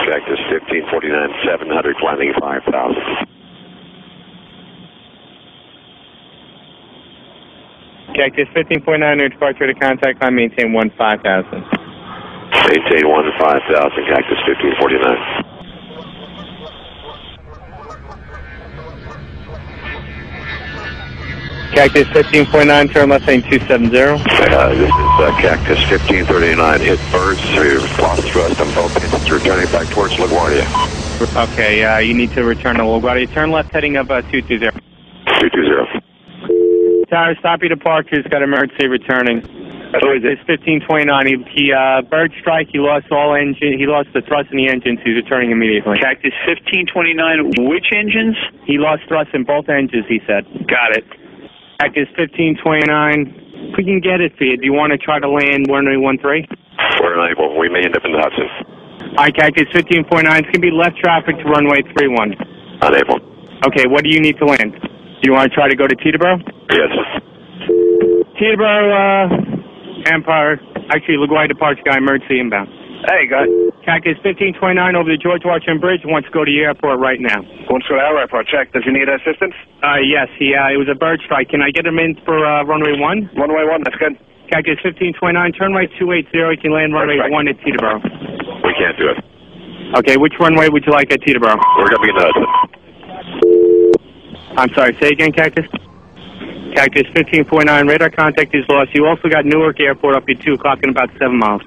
Cactus 1549, 700, climbing 5,000. Cactus 15.9, no departure to contact, climb, maintain 15,000. Maintain 15,000, Cactus 1549. Cactus 15.9, turn left lane 270. This is Cactus 1539, hit birds, lost thrust on both engines, returning back towards LaGuardia. Okay, you need to return to LaGuardia. Turn left heading up 220. 220. Tower, stop your departures, got emergency returning. So it's 1529. He bird strike, he lost all engine, he lost the thrust in the engines, he's returning immediately. Cactus 1529, which engines? He lost thrust in both engines, he said. Got it. Cactus 1529. If we can get it for you, do you want to try to land runway 13? We're unable. We may end up in the Hudson. All right, Cactus 15.9. It's going to be left traffic to runway 31. Unable. Okay, what do you need to land? Do you want to try to go to Teterboro? Yes. Teterboro, Empire. Actually, LaGuardia departure guy, emergency inbound. Hey, guy. Cactus 1529 over the George Washington Bridge. Wants to go to the airport right now. Wants to go to our airport. Check. Does he need assistance? Yes. It was a bird strike. Can I get him in for runway 1? Runway 1, that's good. Cactus 1529, turn right 280. You can land runway 1 at Teterboro. We can't do it. Okay, which runway would you like at Teterboro? We're going to be in the Hudson. I'm sorry, say again, Cactus? Cactus 15.9, radar contact is lost. You also got Newark Airport up at 2 o'clock in about 7 miles.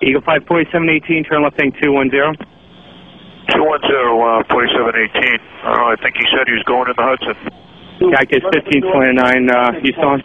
Eagle 5, 4718, turn left thing 210. 210, 4718. I think he said he was going in the Hudson. Cactus 1529, Houston.